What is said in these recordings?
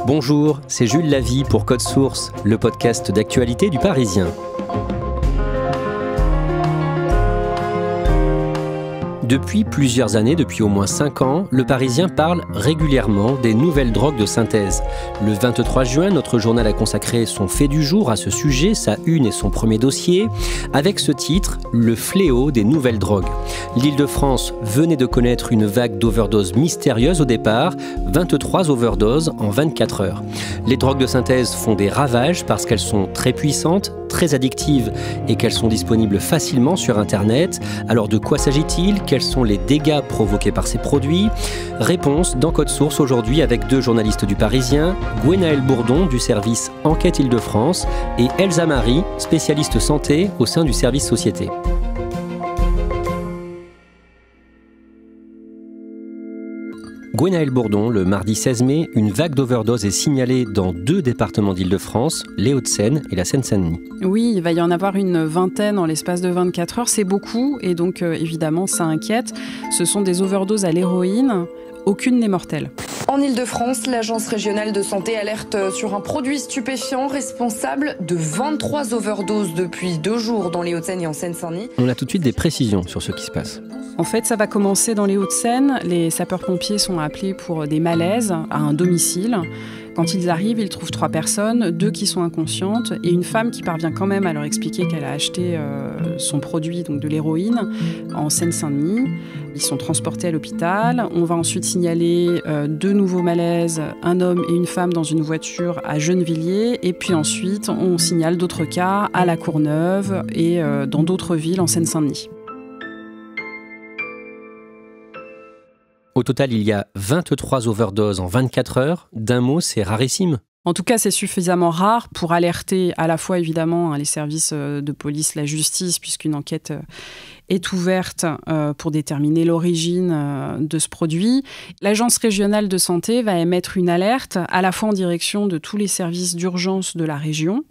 Bonjour, c'est Jules Lavie pour Code Source, le podcast d'actualité du Parisien. Depuis plusieurs années, depuis au moins 5 ans, le Parisien parle régulièrement des nouvelles drogues de synthèse. Le 23 juin, notre journal a consacré son fait du jour à ce sujet, sa une et son premier dossier, avec ce titre « Le fléau des nouvelles drogues ». L'Île-de-France venait de connaître une vague d'overdoses mystérieuse au départ, 23 overdoses en 24 heures. Les drogues de synthèse font des ravages parce qu'elles sont très puissantes, très addictives et qu'elles sont disponibles facilement sur Internet. Alors de quoi s'agit-il ? Quels sont les dégâts provoqués par ces produits ? Réponse dans Code Source aujourd'hui avec 2 journalistes du Parisien, Gwenaëlle Bourdon du service Enquête Île-de-France et Elsa Marie, spécialiste santé au sein du service Société. Gwenaëlle Bourdon, le mardi 16 mai, une vague d'overdose est signalée dans 2 départements d'Île-de-France, les Hauts-de-Seine et la Seine-Saint-Denis. Oui, il va y en avoir une vingtaine en l'espace de 24 heures, c'est beaucoup et donc évidemment ça inquiète. Ce sont des overdoses à l'héroïne, aucune n'est mortelle. En Île-de-France, l'Agence régionale de santé alerte sur un produit stupéfiant responsable de 23 overdoses depuis 2 jours dans les Hauts-de-Seine et en Seine-Saint-Denis. On a tout de suite des précisions sur ce qui se passe. En fait, ça va commencer dans les Hauts-de-Seine. Les sapeurs-pompiers sont appelés pour des malaises à un domicile. Quand ils arrivent, ils trouvent 3 personnes, 2 qui sont inconscientes et une femme qui parvient quand même à leur expliquer qu'elle a acheté son produit, donc de l'héroïne, en Seine-Saint-Denis. Ils sont transportés à l'hôpital. On va ensuite signaler 2 nouveaux malaises, un homme et une femme dans une voiture à Gennevilliers. Et puis ensuite, on signale d'autres cas à La Courneuve et dans d'autres villes en Seine-Saint-Denis. Au total, il y a 23 overdoses en 24 heures. D'un mot, c'est rarissime. En tout cas, c'est suffisamment rare pour alerter à la fois, évidemment, les services de police, la justice, puisqu'une enquête est ouverte pour déterminer l'origine de ce produit. L'Agence régionale de santé va émettre une alerte, à la fois en direction de tous les services d'urgence de la région,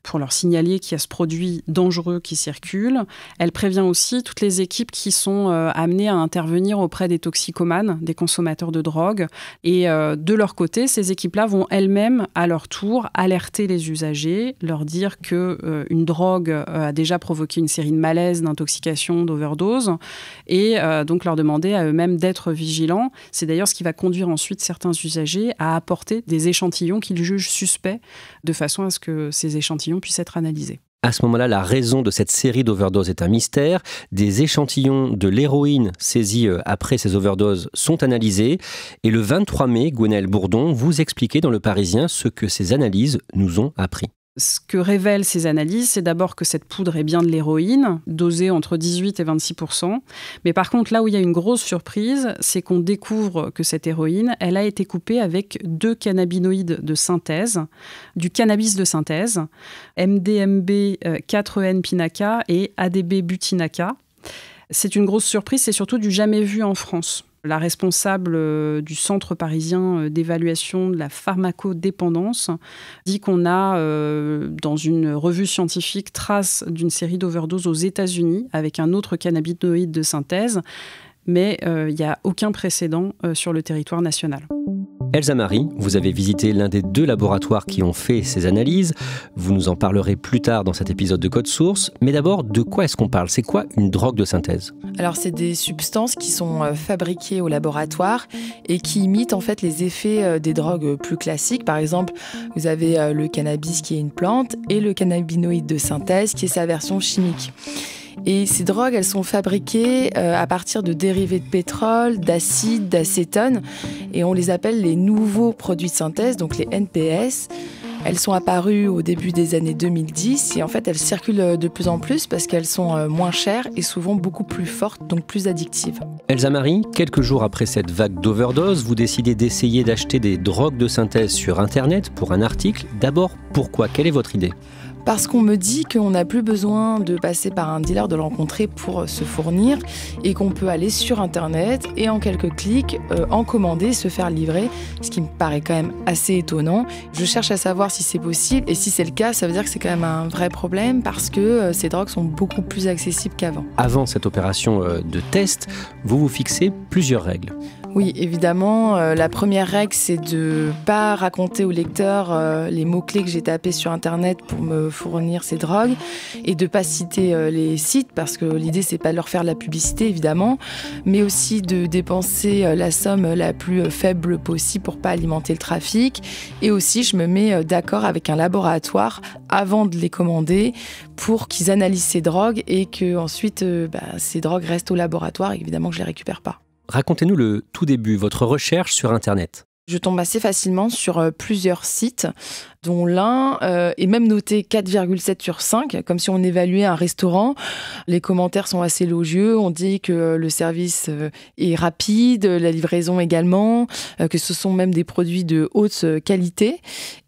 pour leur signaler qu'il y a ce produit dangereux qui circule. Elle prévient aussi toutes les équipes qui sont amenées à intervenir auprès des toxicomanes, des consommateurs de drogue. Et de leur côté, ces équipes-là vont elles-mêmes, à leur tour, alerter les usagers, leur dire qu'une drogue a déjà provoqué une série de malaises, d'intoxication, d'overdose, et donc leur demander à eux-mêmes d'être vigilants. C'est d'ailleurs ce qui va conduire ensuite certains usagers à apporter des échantillons qu'ils jugent suspects, de façon à ce que ces échantillons puissent être analysés. À ce moment-là, la raison de cette série d'overdoses est un mystère. Des échantillons de l'héroïne saisis après ces overdoses sont analysés. Et le 23 mai, Gwenaëlle Bourdon, vous expliquez dans Le Parisien ce que ces analyses nous ont appris. Ce que révèlent ces analyses, c'est d'abord que cette poudre est bien de l'héroïne, dosée entre 18 et 26%. Mais par contre, là où il y a une grosse surprise, c'est qu'on découvre que cette héroïne, elle a été coupée avec 2 cannabinoïdes de synthèse, du cannabis de synthèse, MDMB 4-EN-Pinaca et ADB-Butinaca. C'est une grosse surprise, c'est surtout du jamais vu en France. La responsable du Centre parisien d'évaluation de la pharmacodépendance dit qu'on a, dans une revue scientifique, trace d'une série d'overdoses aux États-Unis avec un autre cannabinoïde de synthèse, mais il n'y a aucun précédent sur le territoire national. Elsa Marie, vous avez visité l'un des 2 laboratoires qui ont fait ces analyses. Vous nous en parlerez plus tard dans cet épisode de Code Source. Mais d'abord, de quoi est-ce qu'on parle ? C'est quoi une drogue de synthèse ? Alors, c'est des substances qui sont fabriquées au laboratoire et qui imitent en fait les effets des drogues plus classiques. Par exemple, vous avez le cannabis qui est une plante et le cannabinoïde de synthèse qui est sa version chimique. Et ces drogues, elles sont fabriquées à partir de dérivés de pétrole, d'acide, d'acétone, et on les appelle les nouveaux produits de synthèse, donc les NPS. Elles sont apparues au début des années 2010 et en fait, elles circulent de plus en plus parce qu'elles sont moins chères et souvent beaucoup plus fortes, donc plus addictives. Elsa Marie, quelques jours après cette vague d'overdose, vous décidez d'essayer d'acheter des drogues de synthèse sur Internet pour un article. D'abord, pourquoi ? Quelle est votre idée ? Parce qu'on me dit qu'on n'a plus besoin de passer par un dealer, de le rencontrer pour se fournir et qu'on peut aller sur Internet et en quelques clics en commander, se faire livrer, ce qui me paraît quand même assez étonnant. Je cherche à savoir si c'est possible et si c'est le cas, ça veut dire que c'est quand même un vrai problème parce que ces drogues sont beaucoup plus accessibles qu'avant. Avant cette opération de test, vous vous fixez plusieurs règles. Oui, évidemment, la première règle, c'est de pas raconter au lecteur les mots-clés que j'ai tapés sur Internet pour me fournir ces drogues et de pas citer les sites parce que l'idée, c'est pas de leur faire de la publicité, évidemment, mais aussi de dépenser la somme la plus faible possible pour pas alimenter le trafic. Et aussi, je me mets d'accord avec un laboratoire avant de les commander pour qu'ils analysent ces drogues et que ensuite ces drogues restent au laboratoire et évidemment que je les récupère pas. Racontez-nous le tout début, votre recherche sur Internet. Je tombe assez facilement sur plusieurs sites, dont l'un est même noté 4,7 sur 5, comme si on évaluait un restaurant. Les commentaires sont assez élogieux. On dit que le service est rapide, la livraison également, que ce sont même des produits de haute qualité.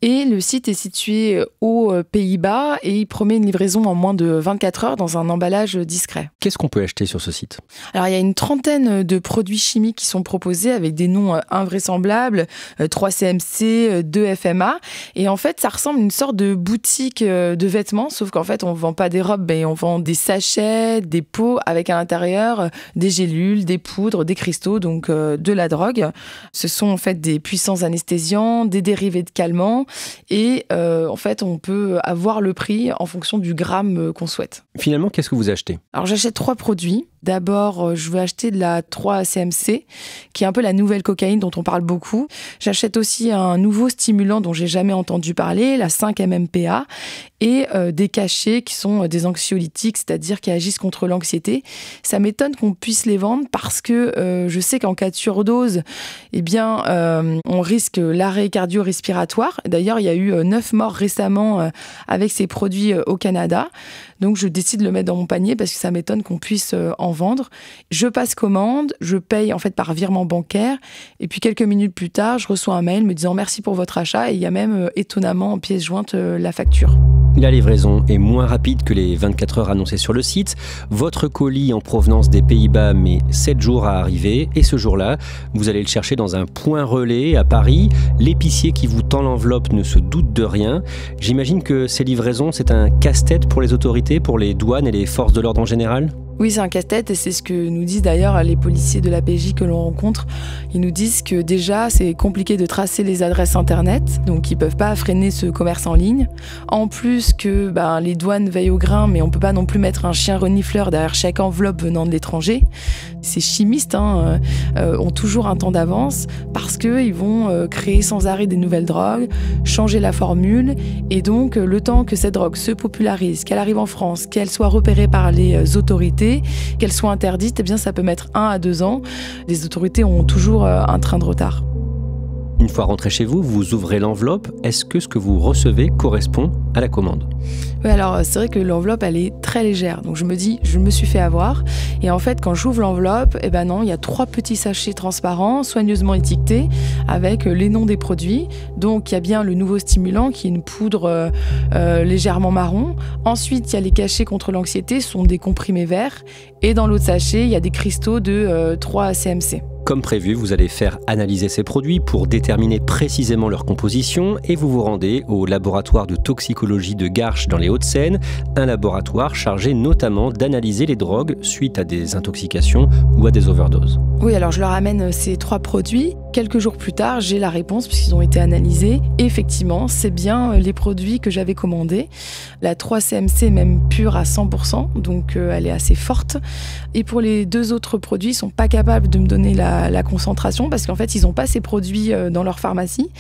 Et le site est situé aux Pays-Bas et il promet une livraison en moins de 24 heures dans un emballage discret. Qu'est-ce qu'on peut acheter sur ce site ? Alors, il y a une trentaine de produits chimiques qui sont proposés avec des noms invraisemblables, 3CMC, 2FMA. Et en fait, ça ressemble à une sorte de boutique de vêtements, sauf qu'en fait, on ne vend pas des robes, mais on vend des sachets, des pots avec à l'intérieur des gélules, des poudres, des cristaux, donc de la drogue. Ce sont en fait des puissants anesthésiants, des dérivés de calmants et en fait, on peut avoir le prix en fonction du gramme qu'on souhaite. Finalement, qu'est-ce que vous achetez ? Alors, j'achète 3 produits. D'abord, je veux acheter de la 3-CMC, qui est un peu la nouvelle cocaïne dont on parle beaucoup. J'achète aussi un nouveau stimulant dont j'ai jamais entendu parler, la 5-MMPA, et des cachets qui sont des anxiolytiques, c'est-à-dire qui agissent contre l'anxiété. Ça m'étonne qu'on puisse les vendre parce que je sais qu'en cas de surdose, on risque l'arrêt cardio-respiratoire. D'ailleurs, il y a eu 9 morts récemment avec ces produits au Canada. Donc, je décide de le mettre dans mon panier parce que ça m'étonne qu'on puisse en vendre. Je passe commande, je paye en fait par virement bancaire et puis quelques minutes plus tard, je reçois un mail me disant merci pour votre achat et il y a même étonnamment en pièce jointe la facture. La livraison est moins rapide que les 24 heures annoncées sur le site. Votre colis en provenance des Pays-Bas met 7 jours à arriver et ce jour-là, vous allez le chercher dans un point relais à Paris. L'épicier qui vous tend l'enveloppe ne se doute de rien. J'imagine que ces livraisons, c'est un casse-tête pour les autorités, pour les douanes et les forces de l'ordre en général ? Oui, c'est un casse-tête et c'est ce que nous disent d'ailleurs les policiers de la PJ que l'on rencontre. Ils nous disent que déjà, c'est compliqué de tracer les adresses Internet, donc ils ne peuvent pas freiner ce commerce en ligne. En plus que les douanes veillent au grain, mais on ne peut pas non plus mettre un chien renifleur derrière chaque enveloppe venant de l'étranger. Ces chimistes ont toujours un temps d'avance parce qu'ils vont créer sans arrêt des nouvelles drogues, changer la formule et donc le temps que cette drogue se popularise, qu'elle arrive en France, qu'elle soit repérée par les autorités, qu'elle soit interdite, ça peut mettre 1 à 2 ans. Les autorités ont toujours un train de retard. Une fois rentré chez vous, vous ouvrez l'enveloppe. Est-ce que ce que vous recevez correspond à la commande ? Oui, alors c'est vrai que l'enveloppe, elle est très légère. Donc je me dis, je me suis fait avoir. Et en fait, quand j'ouvre l'enveloppe, non, il y a 3 petits sachets transparents, soigneusement étiquetés, avec les noms des produits. Donc il y a bien le nouveau stimulant, qui est une poudre légèrement marron. Ensuite, il y a les cachets contre l'anxiété, ce sont des comprimés verts. Et dans l'autre sachet, il y a des cristaux de 3-CMC. Comme prévu, vous allez faire analyser ces produits pour déterminer précisément leur composition et vous vous rendez au laboratoire de toxicologie de Garches dans les Hauts-de-Seine, un laboratoire chargé notamment d'analyser les drogues suite à des intoxications ou à des overdoses. Oui, alors je leur amène ces 3 produits. Quelques jours plus tard, j'ai la réponse puisqu'ils ont été analysés. Et effectivement, c'est bien les produits que j'avais commandés. La 3-CMC est même pure à 100%, donc elle est assez forte. Et pour les 2 autres produits, ils ne sont pas capables de me donner la concentration parce qu'en fait, ils n'ont pas ces produits dans leur pharmacie.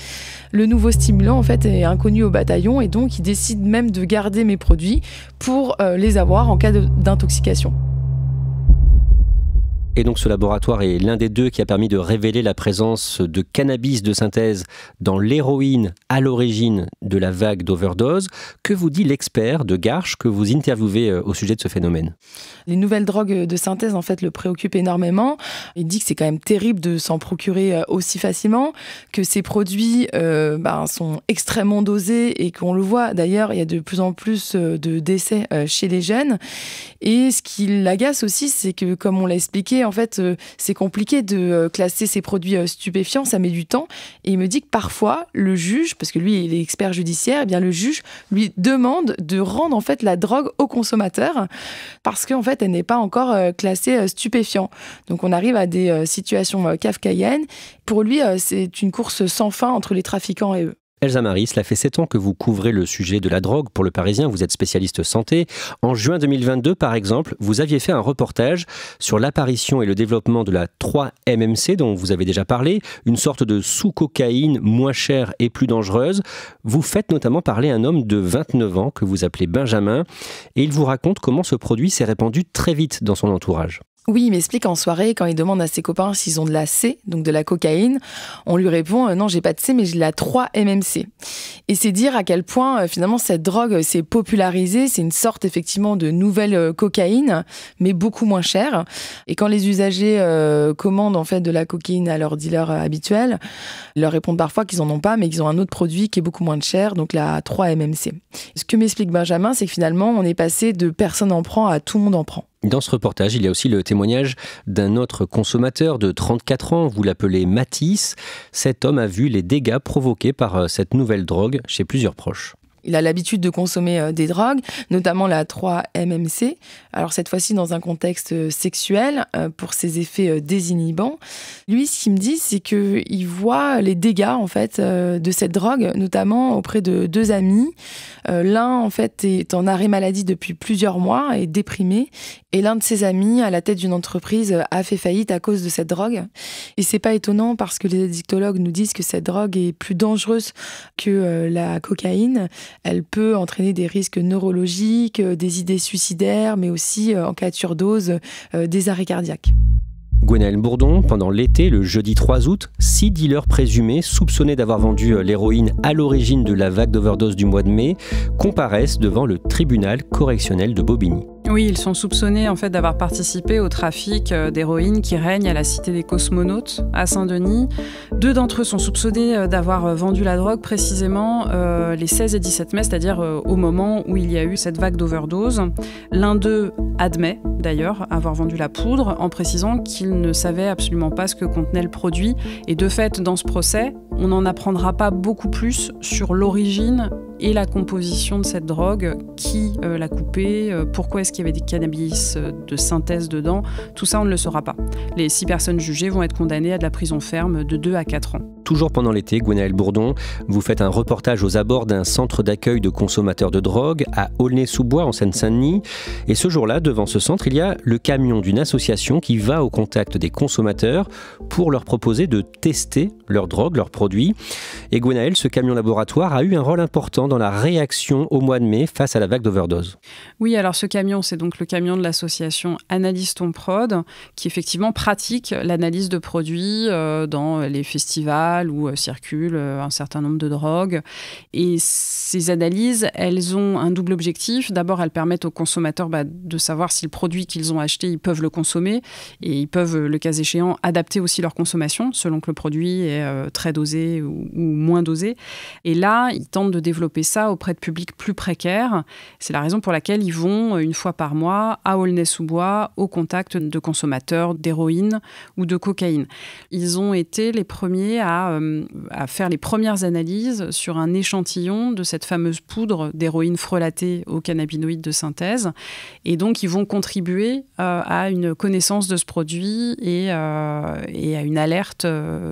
Le nouveau stimulant, en fait, est inconnu au bataillon et donc ils décident même de garder mes produits pour les avoir en cas d'intoxication. Et donc ce laboratoire est l'un des 2 qui a permis de révéler la présence de cannabis de synthèse dans l'héroïne à l'origine de la vague d'overdose. Que vous dit l'expert de Garches que vous interviewez au sujet de ce phénomène ? Les nouvelles drogues de synthèse, en fait, le préoccupent énormément. Il dit que c'est quand même terrible de s'en procurer aussi facilement, que ces produits sont extrêmement dosés et qu'on le voit. D'ailleurs, il y a de plus en plus de décès chez les jeunes. Et ce qui l'agace aussi, c'est que, comme on l'a expliqué, en fait, c'est compliqué de classer ces produits stupéfiants, ça met du temps. Et il me dit que parfois, le juge, parce que lui, il est expert judiciaire, eh bien le juge lui demande de rendre en fait la drogue au consommateur parce qu'en fait, elle n'est pas encore classée stupéfiant. Donc, on arrive à des situations kafkaïennes. Pour lui, c'est une course sans fin entre les trafiquants et eux. Elsa Marie, cela fait 7 ans que vous couvrez le sujet de la drogue pour Le Parisien, vous êtes spécialiste santé. En juin 2022, par exemple, vous aviez fait un reportage sur l'apparition et le développement de la 3-MMC dont vous avez déjà parlé, une sorte de sous-cocaïne moins chère et plus dangereuse. Vous faites notamment parler un homme de 29 ans que vous appelez Benjamin et il vous raconte comment ce produit s'est répandu très vite dans son entourage. Oui, il m'explique en soirée, quand il demande à ses copains s'ils ont de la C, donc de la cocaïne, on lui répond « Non, j'ai pas de C, mais j'ai la 3-MMC ». Et c'est dire à quel point, finalement, cette drogue s'est popularisée. C'est une sorte, effectivement, de nouvelle cocaïne, mais beaucoup moins chère. Et quand les usagers commandent, en fait, de la cocaïne à leur dealer habituel, ils leur répondent parfois qu'ils en ont pas, mais qu'ils ont un autre produit qui est beaucoup moins cher, donc la 3-MMC. Ce que m'explique Benjamin, c'est que finalement, on est passé de personne en prend à tout le monde en prend. Dans ce reportage, il y a aussi le témoignage d'un autre consommateur de 34 ans, vous l'appelez Mathis. Cet homme a vu les dégâts provoqués par cette nouvelle drogue chez plusieurs proches. Il a l'habitude de consommer des drogues, notamment la 3-MMC. Alors cette fois-ci dans un contexte sexuel, pour ses effets désinhibants. Lui, ce qu'il me dit, c'est qu'il voit les dégâts en fait de cette drogue, notamment auprès de 2 amis. L'un en fait est en arrêt maladie depuis plusieurs mois, est déprimé, et l'un de ses amis, à la tête d'une entreprise, a fait faillite à cause de cette drogue. Et c'est pas étonnant parce que les addictologues nous disent que cette drogue est plus dangereuse que la cocaïne. Elle peut entraîner des risques neurologiques, des idées suicidaires, mais aussi, en cas de surdose, des arrêts cardiaques. Gwenaëlle Bourdon, pendant l'été, le jeudi 3 août, 6 dealers présumés, soupçonnés d'avoir vendu l'héroïne à l'origine de la vague d'overdose du mois de mai, comparaissent devant le tribunal correctionnel de Bobigny. Oui, ils sont soupçonnés en fait d'avoir participé au trafic d'héroïne qui règne à la cité des Cosmonautes à Saint-Denis. 2 d'entre eux sont soupçonnés d'avoir vendu la drogue précisément les 16 et 17 mai, c'est-à-dire au moment où il y a eu cette vague d'overdose. L'un d'eux admet d'ailleurs avoir vendu la poudre en précisant qu'il ne savait absolument pas ce que contenait le produit. Et de fait, dans ce procès, on n'en apprendra pas beaucoup plus sur l'origine et la composition de cette drogue, qui l'a coupée, pourquoi est-ce qu'il y avait des cannabis de synthèse dedans, tout ça on ne le saura pas. Les 6 personnes jugées vont être condamnées à de la prison ferme de 2 à 4 ans. Toujours pendant l'été, Gwenaëlle Bourdon, vous faites un reportage aux abords d'un centre d'accueil de consommateurs de drogue à Aulnay-sous-Bois en Seine-Saint-Denis. Et ce jour-là, devant ce centre, il y a le camion d'une association qui va au contact des consommateurs pour leur proposer de tester leur drogue, leurs produits. Et Gwenaëlle, ce camion laboratoire a eu un rôle important dans la réaction au mois de mai face à la vague d'overdose. Oui, alors ce camion, c'est donc le camion de l'association Analyse ton prod, qui effectivement pratique l'analyse de produits dans les festivals où circulent un certain nombre de drogues. Et ces analyses, elles ont un double objectif. D'abord, elles permettent aux consommateurs de savoir si le produit qu'ils ont acheté, ils peuvent le consommer. Et ils peuvent, le cas échéant, adapter aussi leur consommation selon que le produit est très dosé ou moins dosé. Et là, ils tentent de développer ça auprès de publics plus précaires. C'est la raison pour laquelle ils vont, une fois par mois, à Aulnay-sous-Bois, au contact de consommateurs d'héroïne ou de cocaïne. Ils ont été les premiers à faire les premières analyses sur un échantillon de cette fameuse poudre d'héroïne frelatée aux cannabinoïdes de synthèse. Et donc, ils vont contribuer à une connaissance de ce produit et à une alerte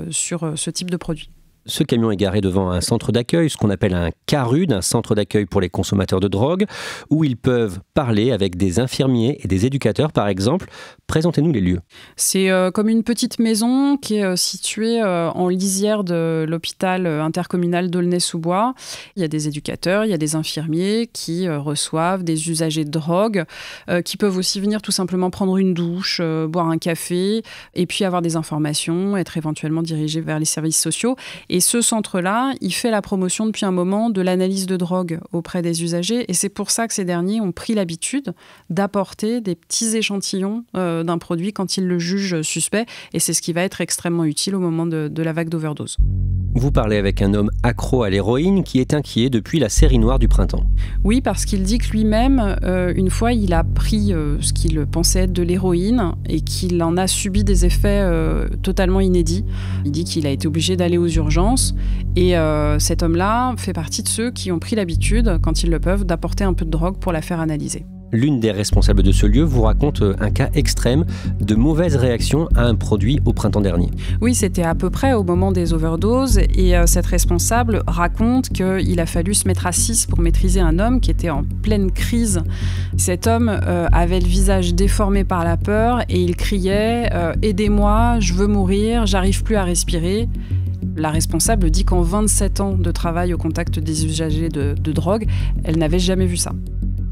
sur ce type de produit. Ce camion est garé devant un centre d'accueil, ce qu'on appelle un CARUD, un centre d'accueil pour les consommateurs de drogue, où ils peuvent parler avec des infirmiers et des éducateurs, par exemple. Présentez-nous les lieux. C'est comme une petite maison qui est située en lisière de l'hôpital intercommunal d'Aulnay-sous-Bois. Il y a des éducateurs, il y a des infirmiers qui reçoivent des usagers de drogue, qui peuvent aussi venir tout simplement prendre une douche, boire un café, et puis avoir des informations, être éventuellement dirigés vers les services sociaux. Et ce centre-là, il fait la promotion depuis un moment de l'analyse de drogue auprès des usagers. Et c'est pour ça que ces derniers ont pris l'habitude d'apporter des petits échantillons d'un produit quand ils le jugent suspect. Et c'est ce qui va être extrêmement utile au moment de la vague d'overdose. Vous parlez avec un homme accro à l'héroïne qui est inquiet depuis la série noire du printemps. Oui, parce qu'il dit que lui-même, une fois, il a pris ce qu'il pensait être de l'héroïne et qu'il en a subi des effets totalement inédits. Il dit qu'il a été obligé d'aller aux urgences et cet homme-là fait partie de ceux qui ont pris l'habitude, quand ils le peuvent, d'apporter un peu de drogue pour la faire analyser. L'une des responsables de ce lieu vous raconte un cas extrême de mauvaise réaction à un produit au printemps dernier. Oui, c'était à peu près au moment des overdoses et cette responsable raconte qu'il a fallu se mettre à 6 pour maîtriser un homme qui était en pleine crise. Cet homme avait le visage déformé par la peur et il criait « Aidez-moi, je veux mourir, j'arrive plus à respirer ». La responsable dit qu'en 27 ans de travail au contact des usagers de drogue, elle n'avait jamais vu ça.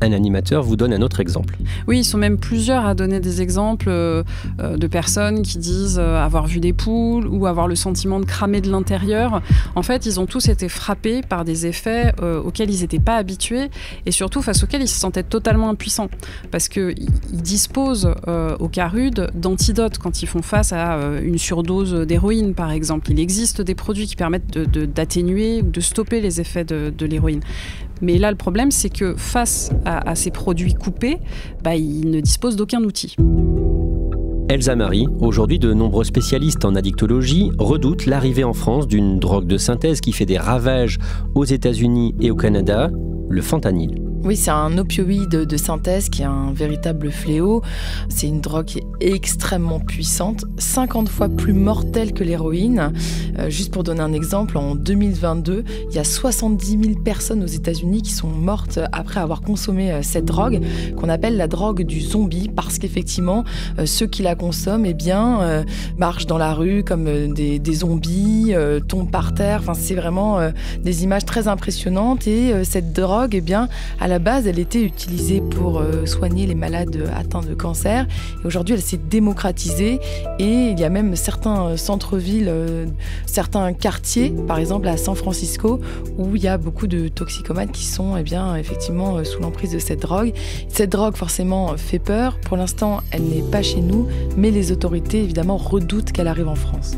Un animateur vous donne un autre exemple. Oui, ils sont même plusieurs à donner des exemples de personnes qui disent avoir vu des poules ou avoir le sentiment de cramer de l'intérieur. En fait, ils ont tous été frappés par des effets auxquels ils n'étaient pas habitués et surtout face auxquels ils se sentaient totalement impuissants. Parce qu'ils disposent au cas rude d'antidotes quand ils font face à une surdose d'héroïne, par exemple. Il existe des produits qui permettent d'atténuer ou de stopper les effets de l'héroïne. Mais là, le problème, c'est que face à ces produits coupés, ils ne disposent d'aucun outil. Elsa Marie, aujourd'hui de nombreux spécialistes en addictologie redoutent l'arrivée en France d'une drogue de synthèse qui fait des ravages aux États-Unis et au Canada, le fentanyl. Oui, c'est un opioïde de synthèse qui est un véritable fléau. C'est une drogue qui est extrêmement puissante, 50 fois plus mortelle que l'héroïne. Juste pour donner un exemple, en 2022, il y a 70 000 personnes aux États-Unis qui sont mortes après avoir consommé cette drogue, qu'on appelle la drogue du zombie, parce qu'effectivement, ceux qui la consomment marchent dans la rue comme des zombies, tombent par terre. Enfin, c'est vraiment des images très impressionnantes. Et cette drogue, à la base, elle était utilisée pour soigner les malades atteints de cancer. Et aujourd'hui, elle s'est démocratisée. Et il y a même certains centres-villes, certains quartiers, par exemple à San Francisco, où il y a beaucoup de toxicomanes qui sont effectivement sous l'emprise de cette drogue. Cette drogue, forcément, fait peur. Pour l'instant, elle n'est pas chez nous, mais les autorités, évidemment, redoutent qu'elle arrive en France.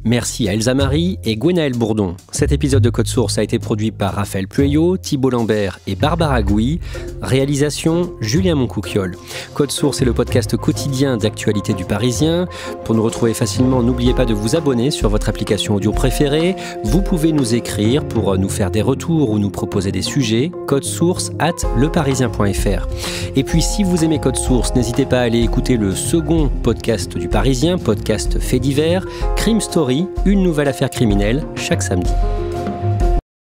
Merci à Elsa Marie et Gwenaëlle Bourdon. Cet épisode de Code Source a été produit par Raphaël Pueyo, Thibault Lambert et Barbara Gouy. Réalisation, Julien Moncouquiol. Code Source est le podcast quotidien d'actualité du Parisien. Pour nous retrouver facilement, n'oubliez pas de vous abonner sur votre application audio préférée. Vous pouvez nous écrire pour nous faire des retours ou nous proposer des sujets. codesource@leparisien.fr. Et puis, si vous aimez Code Source, n'hésitez pas à aller écouter le second podcast du Parisien, podcast fait divers, Crime Story, une nouvelle affaire criminelle chaque samedi.